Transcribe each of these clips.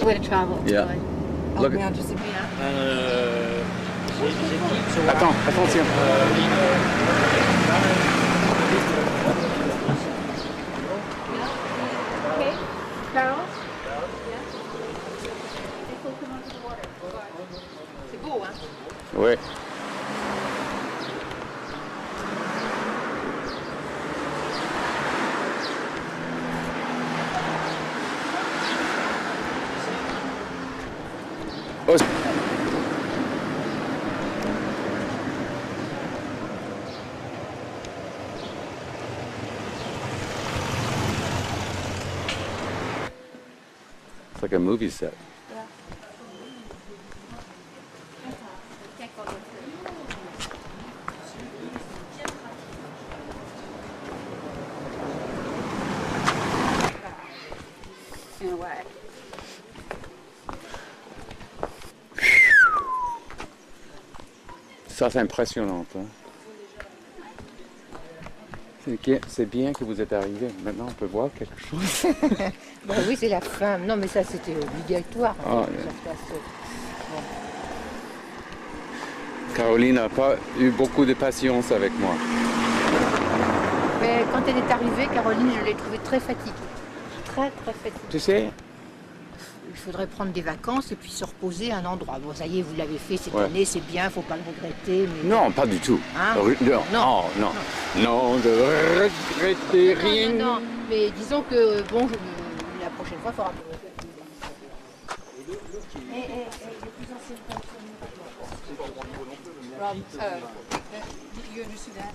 way to travel. Yeah. Really. Look Oh, at- merde, je sais plus. Attends, attention. Okay, Carol? C'est beau, hein? Oui. Oh. It's like a movie set. Ouais. Ça, c'est impressionnant. Hein? C'est bien que vous êtes arrivé. Maintenant, on peut voir quelque chose. Bah oui, c'est la fin. Non, mais ça, c'était obligatoire. Ah, Ça ouais. se passe, Caroline n'a pas eu beaucoup de patience avec moi. Mais quand elle est arrivée, Caroline, je l'ai trouvée très fatiguée. Très, très fatiguée. Tu sais, Il faudrait prendre des vacances et puis se reposer à un endroit. Bon, ça y est, vous l'avez fait cette Ouais. année, c'est bien, il ne faut pas le regretter. Mais... non, pas du tout. Hein? Non, Non. non, non, je regrettais rien. Non, non, mais disons que, bon, la prochaine fois, il faudra... Rob, you understood that?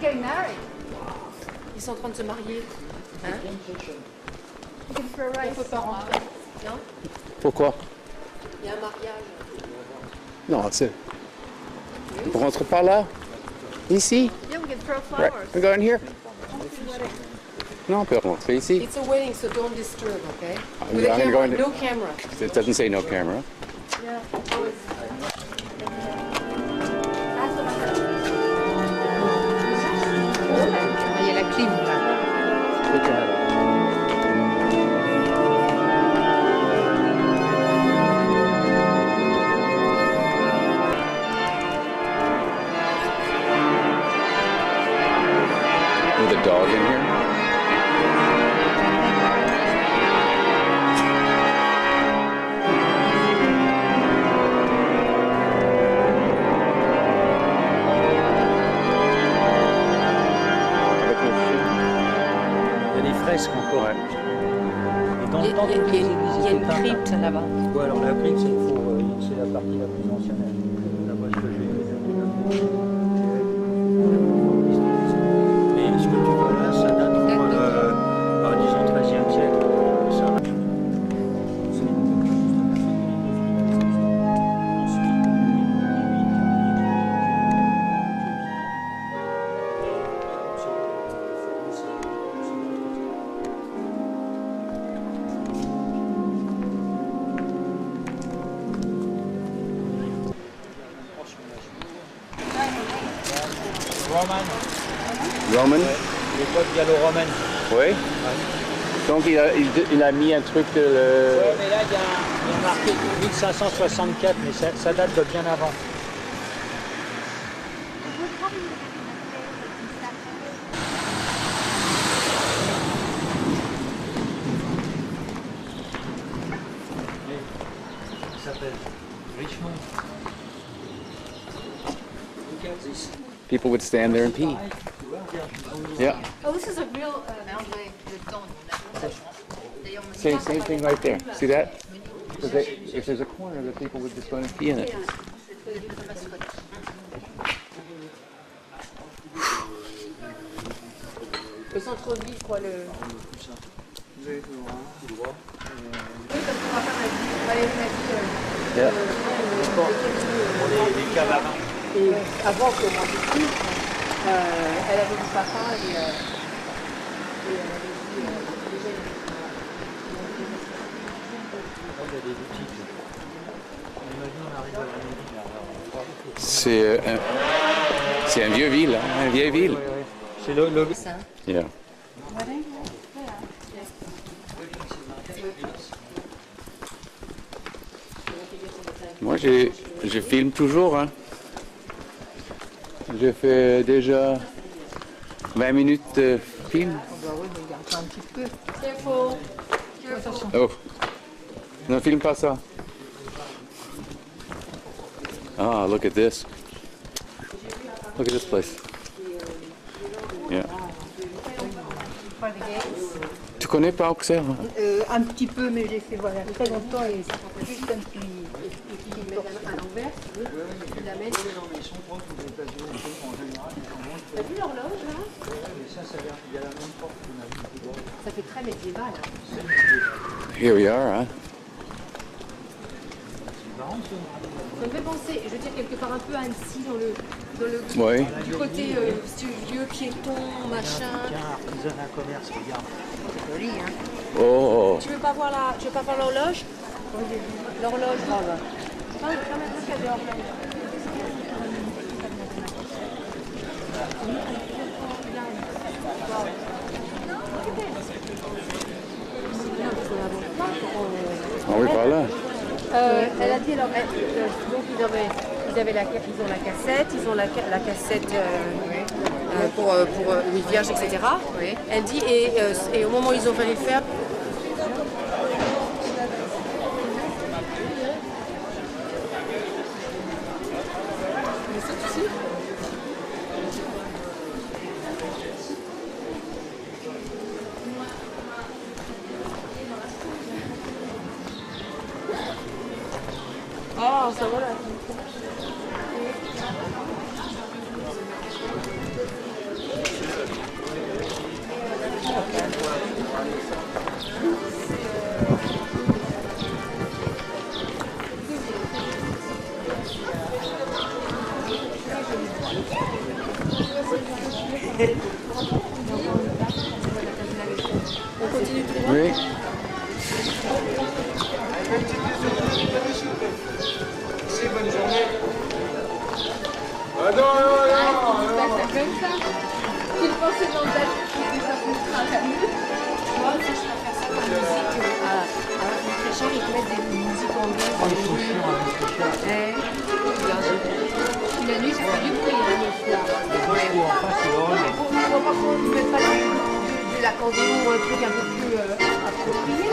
Getting married. Ils sont en train de se marier. Hein? Looking for a ride. On peut pas rentrer. Non? Pourquoi? Il y a un mariage. Non, c'est... On rentre par là? Ici? Yeah, we can throw Right. flowers. We're going here? Non, on peut rentrer ici. It's a wedding, so don't disturb, okay? With a camera, going to- no camera. It doesn't say no camera. Yeah. Ah, il y a la clim, là. With a dog in here? Avec le chien. Il y a des fresques encore. Ouais. Et dans Il y le a, temps il y a- de il y a l'église une- il y a une éteinte, crypte là-bas. ouais, alors la crypte, c'est la partie la plus ancienne. Là-bas, ce que j'ai vu. Mais ce que tu vois là, ça date disons, 13e siècle. Ça. Roman, Roman? l'époque gallo-romaine. Oui. Donc il a mis un truc de... Ouais, mais là, il y a marqué 1564, mais ça date de bien avant. Il s'appelle Richmond. Look at this. People would stand there and pee. Yeah. Oh, this is a real. Same thing right there. See that? If there's a corner, the people would just go and pee in it. Le centre-ville, quoi, le... Oui, parce qu'on va faire Valérie m'a dit. Yeah. Pour les camarades. Et avant que moi je tue, elle avait du papa et elle avait dit déjà Il y a des boutiques. Imagine, on arrive à la mairie, là, alors, on va voir. C'est C'est une vieille ville, hein, une vieille ville. C'est le... Yeah. Moi, je filme toujours. Hein. J'ai fait déjà 20 minutes de film. Bah oui, mais il y a encore un petit peu. Careful. Attention. Oh, ne filme pas ça. Ah, look at this. Look at this place. Yeah. Tu connais pas Auxerre? Un petit peu, mais j'ai fait voilà, très longtemps et juste un petit. À l'envers. Il l'amène. T'as vu l'horloge là? Ça fait très médiéval. Hein. Here we are, hein? Ça me fait penser, je veux dire, quelque part un peu à Annecy dans le Oui. du côté vieux piéton, machin. Tiens, artisanat, commerce, regarde. Joli, hein. Oh, Tu veux pas voir l'horloge? L'horloge. Ah bah. Quand même qu'il y a des horloges. ah oui, par là. Elle a dit alors, donc ils ont la cassette, ils ont la cassette pour Louis Vierge, etc. Oui. Elle dit et au moment où ils ont fallu le faire. Oh, ça va là. On continue tout le monde. Oui. Bonne journée. Comme ça. Tu pensais dans ta tête, ça foutera la nuit. Moi, je préfère ça comme musique. Alors, les chants, ils mettent des musiques anglaises. Puis la nuit, ça fait du bruit, la nuit. Pourquoi par contre, ils mettent pas de l'accordéon ou un truc un peu plus approprié,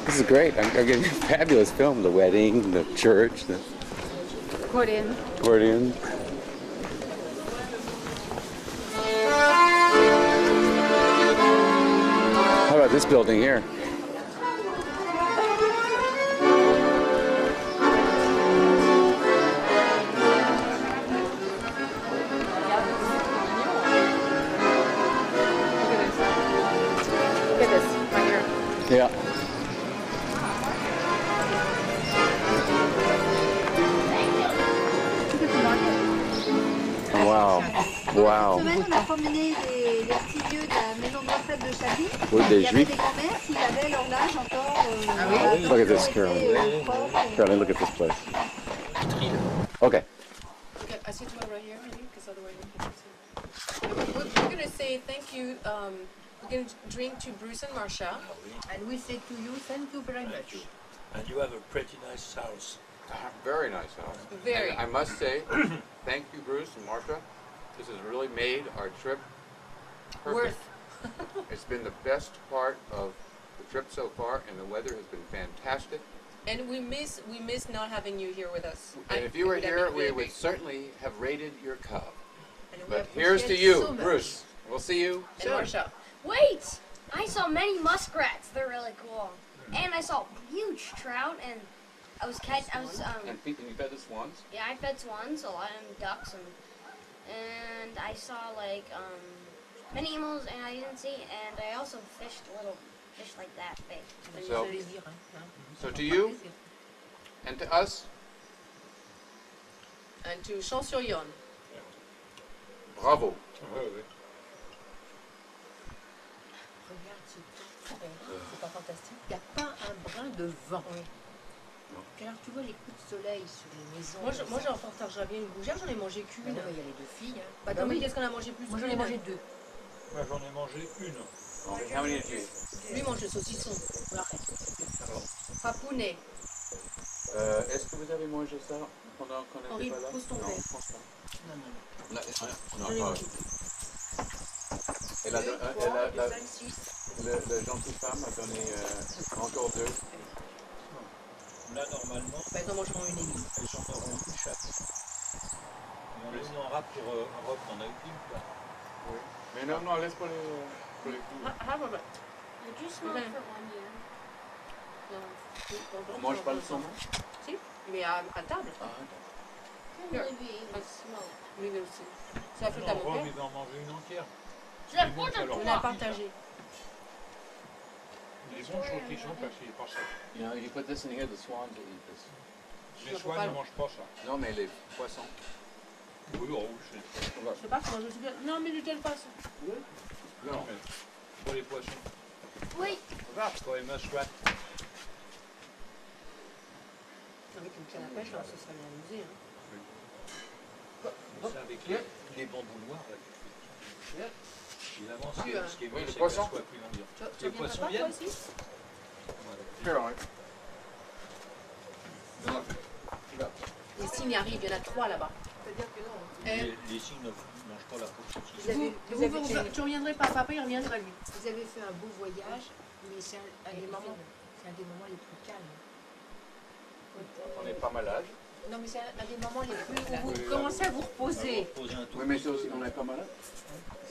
This is great. I'm getting a fabulous film. The wedding, the church, the Accordion. accordion. How about this building here? Look at this, right here. Yeah. Wow. Wow. Cette semaine, on a promené les petits vieux de la maison de retraite de Chablis. Oui, des Il y avait juifs. des grands-mères qui avaient leur âge encore. Look at this, Carolyn. Carolyn, look at this place. Okay. Okay, I see one right here, maybe, because otherwise we can't see. We're going to say thank you. We're going to drink to Bruce and Marsha. And we say to you, thank you very much. And you have a pretty nice house. Very nice house. Very. And I must say, thank you, Bruce and Marsha. This has really made our trip perfect. Worth. It's been the best part of the trip so far, and the weather has been fantastic. And we miss not having you here with us. And if you were here, we would certainly have raided your cub. And we But here's to appreciate you, so much. Bruce. We'll see you And soon. Marsha. Wait! I saw many muskrats. They're really cool. And I saw huge trout, and I was And you fed the swans? yeah, I fed swans a lot and ducks, and I saw like many animals, and I didn't see, and I also fished little fish like that big. So, so to you and to us, And to Champs-sur-Yonne. bravo. Regarde ce temps. C'est pas fantastique. Il n'y a pas un brin de vent. Puis alors tu vois les coups de soleil sur les maisons. Moi j'en partagerais bien une gougère, j'en ai mangé qu'une. Il y a les deux filles. Hein. Bah, Tommy, qu'est-ce qu'on a mangé plus? Moi j'en ai mangé deux. Moi, j'en ai mangé une. Okay, how many did you eat? Lui mange le saucisson. Papounet. Est-ce que vous avez mangé ça pendant qu'on Henri, n'était pas là? pose ton Non, verre. je pense pas. Non, non, non. Là, J'en ai non, mangé pas. Et la gentille femme a donné encore deux. Là, normalement, Bah, t'en mangeront une et demie. elles en auront une chaque. Et on les en rap pour Europe, on a eu une quoi. Oui. Mais non, non, laisse pour les coups. Would you smoke Okay. for 1 year? On mange pas le saumon? Si, mais à table. Ah, I can't believe you even smoke. Oui, mais aussi. Ça fait à Non, mon Rome, père. il va en manger une entière. Je la bon, porte ça à leur On toi. a partagé. Il est bon le saucisson parce qu'il est pas sec. You know, you put this in here, the swans will eat this. Les soins ne mangent pas ça. Non, mais les poissons. Oui, oh, c'est... Je sais pas comment je suis. Non, mais lequel passe? Non, mais pour les poissons. Oui. Pour les muscats. Avec une canne à pêche, là, ça serait bien amusé. Hein. C'est avec les bambous noirs. Là. Il avance, ce qui est Oui, bon, les c'est poissons. qu'elle soit plus longue. Tu Les reviendras poissons pas, toi viennent. aussi? Here, all right. Les signes arrivent, il y en a 3 là-bas. Les cygnes ne mangent pas la peau de saucisson. Tu reviendrais pas, papa il reviendra lui. Vous avez fait un beau voyage, mais c'est un des moments les plus calmes. On n'est pas malade. Non, mais c'est un des moments les plus où Vous commencez à vous reposer. Poser un tout. Oui, mais c'est aussi, on n'est pas malade.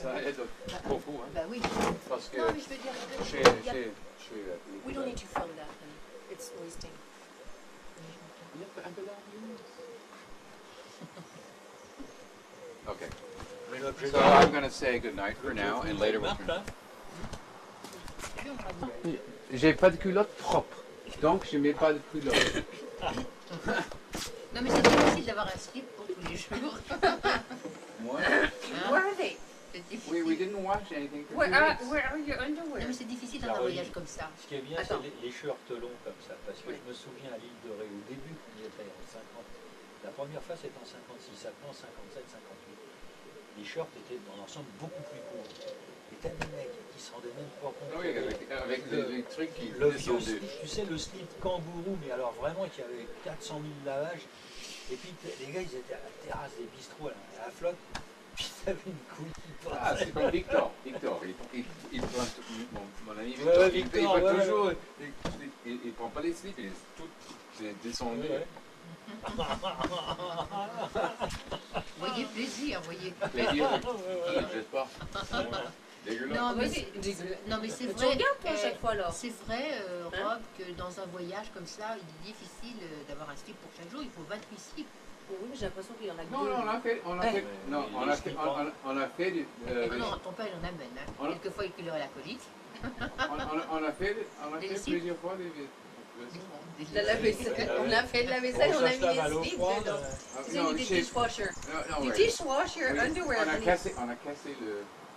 Ça aide beaucoup, hein. Bah oui. Parce que Non, mais je veux dire, chez We don't need to film that. honey. It's wasting. Il y a un peu d'ambiance. Okay. Mais l'objet So I'm going to say good night for now, and later we'll Marthe, hein. J'ai pas de culotte propre, donc je mets pas de culotte. non, mais c'est difficile d'avoir un slip pour tous les jours. Moi? Where are they? C'est difficile. We didn't watch anything for Where 2 are weeks. your underwear? Non, mais c'est difficile d'avoir un voyage comme ça. Ce qui est bien, Attends. c'est les shirts longs comme ça. Parce que Oui. je me souviens à l'île de Ré, au début, quand j'y étais en 50, la première fois c'était en 56, après en 57, 58. Les shirts étaient dans l'ensemble beaucoup plus courts. Et t'as des mecs qui se rendaient même pas compte. Ah oui, avec les trucs qui Le vieux descendaient. slip, tu sais, le slip kangourou, mais alors vraiment qui avait 400 000 lavages. Et puis les gars, ils étaient à la terrasse des bistrots, là, à la flotte. Puis t'avais une couille qui Ah, passait. c'est comme Victor. Victor, il prend mon ami Victor, Ouais, il Victor, prend ouais, toujours, il prend pas les slips, il est tout descendu. Ouais. Voyez plaisir, voyez. Plaisir, il ne jette pas. Dégueulasse. Non, mais Oui, c'est non, mais c'est Tu vrai. regardes toi à chaque fois alors. C'est vrai, Hein? Rob, que dans un voyage comme ça, il est difficile d'avoir un slip pour chaque jour. Il faut 28 slips. Oui, mais j'ai l'impression qu'il y en a que Non, deux. non, on a fait, Ouais. non, on a fait, on a fait, Non, non, ton père, il en amène. Hein. Voilà. Quelquefois, il leur la colique. on a fait Des slips. plusieurs fois des La lave-vaisselle. On a fait de la vaisselle, on a mis les slips dedans. C'est non, du chez- dishwasher. non, Du ouais. dishwasher, Oui, underwear. on a honey. cassé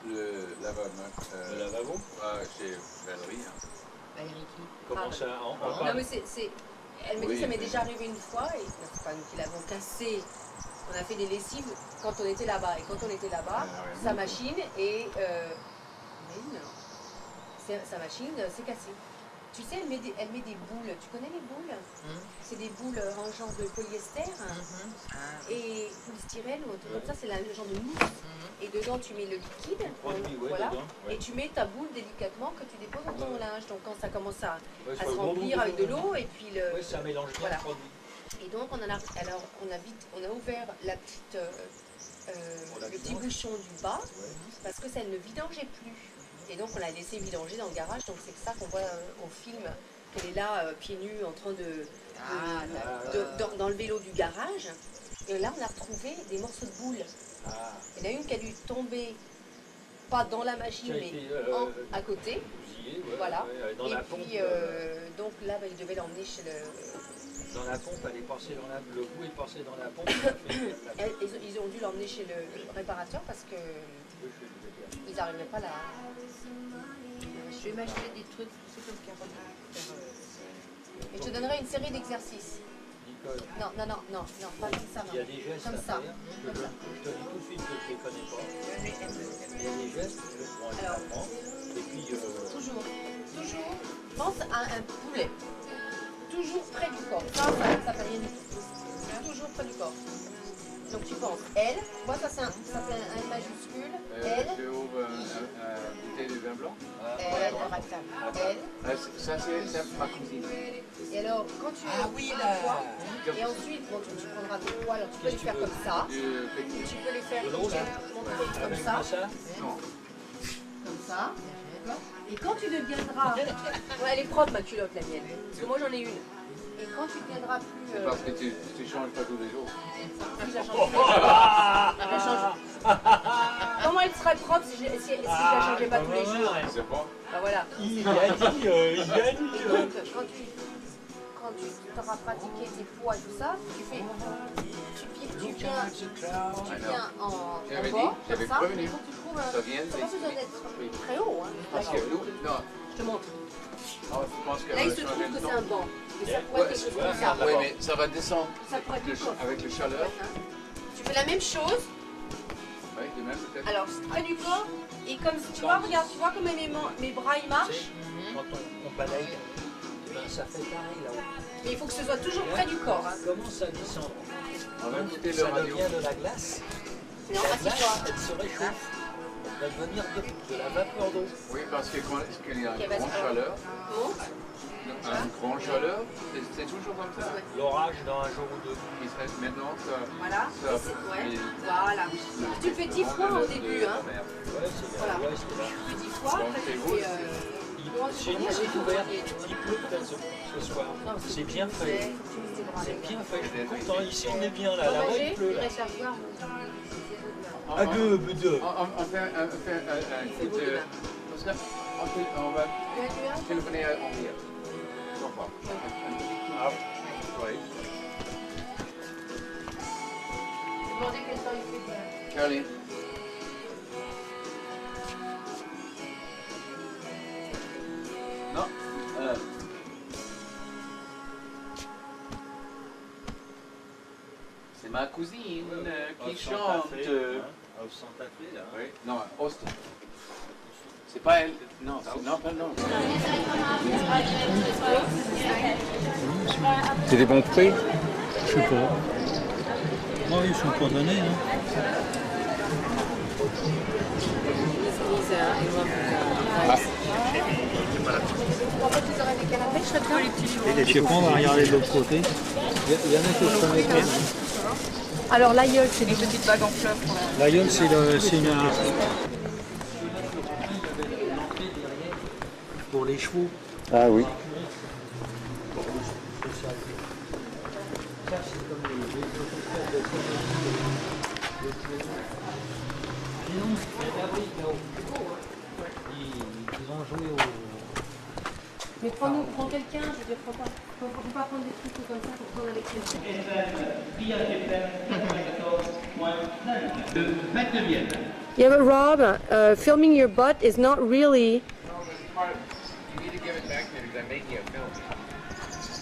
le lavabo Le lavabo. chez Valérie. Hein. Valérie qui Comment ça en Non, parle. mais c'est. Elle me dit Oui, que ça m'est mais- déjà arrivé une fois, et c'est pas nous qui l'avons cassé. On a fait des lessives quand on était là-bas. Et quand on était là-bas, Ah, ouais, sa bon. machine est. Mais non. Sa machine s'est cassée. Tu sais, elle met des boules. Tu connais les boules? C'est des boules en genre de polyester et polystyrène ou un truc comme ça. C'est le genre de mousse. Et dedans, tu mets le liquide. Produit, ouais, Voilà. dedans. Et Ouais. tu mets ta boule délicatement que tu déposes dans ton linge. Donc quand ça commence à Ouais, se sur le remplir gros avec de l'eau et puis le. Oui, ça mélange bien Voilà. le produit. Et donc on a ouvert la petite, le petit bouchon du bas parce que ça ne vidangeait plus. Et donc on l'a laissé vidanger dans le garage. Donc c'est ça qu'on voit au film qu'elle est là, pieds nus, en train dans le vélo du garage. Et là, on a retrouvé des morceaux de boules. Ah, Il y en a une qui a dû tomber, pas dans la machine, qui a mais été, à côté. bousillé, ouais, Voilà. ouais, dans Et la puis, pompe. donc là, bah, il devait l'emmener chez le... Dans la pompe, elle est passée dans la... le bout est passé dans la pompe. Ça fait Ils ont dû l'emmener chez le réparateur parce que ils n'arrivaient pas là. Je vais m'acheter des trucs, c'est comme carotte. Et je te donnerai une série d'exercices. Nicole, Non, pas comme ça. il y a des gestes Comme à ça. faire. Je te dis tout de suite que je ne les connais pas. Il y a des gestes, on les Alors. apprend. Et puis, Toujours, pense à un poulet. Toujours près du corps. Ça fait rien du tout. Toujours près du corps. Donc tu penses elle, moi ça c'est un L majuscule, elle, Je ouvre une bouteille de vin blanc. elle, un rectangle, elle. Ça, c'est ma cousine. Et alors quand tu la poids, et ensuite bon, tu prendras tes poids, alors tu peux les faire comme ça, ou tu peux les faire montrer comme ça, Non. comme ça, d'accord. Et quand tu deviendras, ouais, elle est propre ma culotte la mienne, parce que moi j'en ai une. Et quand tu deviendras plus, Parce que tu changes pas tous les jours. je la change. Je la change. Comment elle serait propre si je la changeais pas tous les jours? C'est bon. Bah voilà. il gagne. Donc quand tu t'auras pratiqué tes poids et tout ça, tu viens en J'avais bord, dit, j'avais comme ça, prévenu. et quand tu trouves Ça vient t'as pas besoin d'être très haut, hein. Parce que nous, non. Je te montre. Je pense que Là il se trouve que c'est un banc. Et ça pourrait être quelque chose comme ça. Oui, mais ça va descendre Ça pourrait être quelque chose. avec le chaleur. Tu fais la même chose. Oui, de même peut-être. Alors, près du corps, et comme tu vois, regarde, tu vois comment mes bras ils marchent, Quand on balaye, ben, ça fait pareil là-haut. mais il faut que ce soit toujours près du corps. Hein. Commence à descendre. On va écouter le Ça radio. devient de la glace. Non, La assis-toi. glace, elle se réchauffe. Elle va devenir de la vapeur d'eau. Oui, parce que quand il y a Ok, une vas-y, grande alors. chaleur, Monte. c'est toujours comme ça. L'orage dans un jour ou deux. Il serait maintenant Voilà. ça Ouais. il- Voilà. Tu le fais 10 fois au début. Hein. Ouais, c'est Voilà. ouais, c'est là. Tu le fais 10 fois, après tu fais... J'ai une découverte. Il pleut peut-être ce soir. C'est bien fait. C'est bien fait. Je suis content. Ici, on est bien là. Là-bas, il pleut. Là. On fait un coup de... Parce que on va téléphoner à Henri. Au revoir. Ah, Oui. Demandez quel temps il fait. Caroline. Non. C'est ma cousine qui chante. Au Santa Fe, là. Oui. Non, Austin. C'est pas elle. Non, non, pas non. C'est des bons prix. Je sais pas. Oh, ils sont pas donnés. Hein. Je sais pas, on va regarder de l'autre côté. Il y en a qui se connaissent pas. Alors l'aïeul, c'est des petites bagues en fleurs. La gueule, c'est une... Pour les chevaux. Ah oui. Ils ont joué au... Mais prends quelqu'un, je veux dire, faut pas prendre des trucs comme ça, faut prendre avec quelqu'un. Yeah, but Rob, filming your butt is not really... You need to give it back to me because I'm making a film.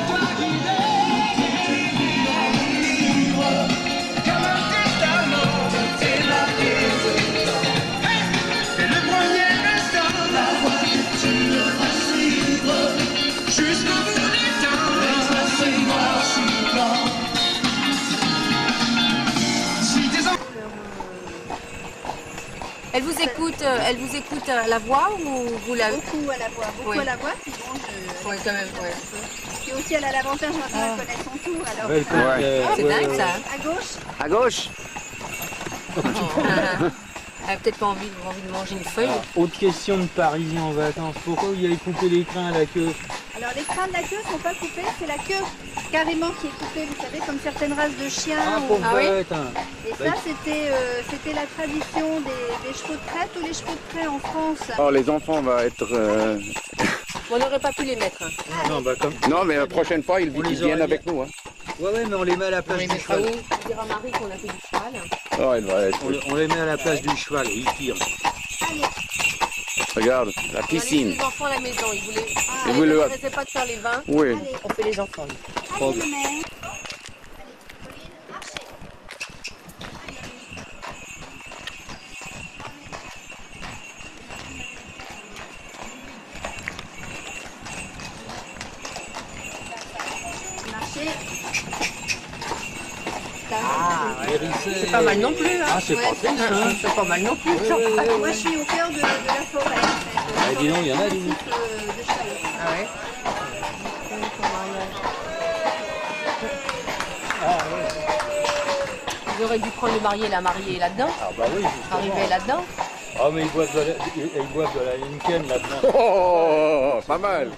Toi guider Elle vous écoute à la voix ou vous la... Beaucoup à la voix, Oui. à la voix, puis bon, Oui, quand même, ouais. puis aussi elle a l'avantage maintenant elle connaît son tour, alors Ouais, C'est dingue ça. à gauche, À gauche. Elle a peut-être pas envie de manger une feuille. Alors, autre question de Parisien en vacances. Pourquoi vous y avez coupé les crins à la queue? alors les crins de la queue sont pas coupés, c'est la queue carrément qui est coupée, vous savez, comme certaines races de chiens. Ah, ou- pauvre oui bête, hein. Et ça c'était la tradition des chevaux de trait, tous les chevaux de trait en France. Oh, les enfants vont être... On n'aurait pas pu les mettre. Hein. Non, bah comme... Non, mais la prochaine fois, ils On les viennent aurait avec nous. Hein. Ouais, mais on les met à la On place les du mettra cheval. où? On dira à Marie qu'on a fait du cheval. Oh, elle va être... On les met à la place du cheval, ils tirent. Regarde, la On a laissé piscine. les enfants à la maison. Ils voulaient... Ils voulaient- Ils n'arrêtaient pas de faire les vins. Oui. On fait les enfants. Allez, ma mère. Marcher. C'est pas mal non plus. Hein. Ah, c'est pas triste, hein. C'est pas mal non plus. Moi, je suis au cœur de la forêt, en fait. Ah, dis donc, il y en a des... De cheval. Ah ouais. Ils auraient dû prendre le marié et la mariée là-dedans. Ah bah oui, justement. Arriver là-dedans. Ah, mais ils boivent de la Lincoln là-dedans. Oh, pas mal.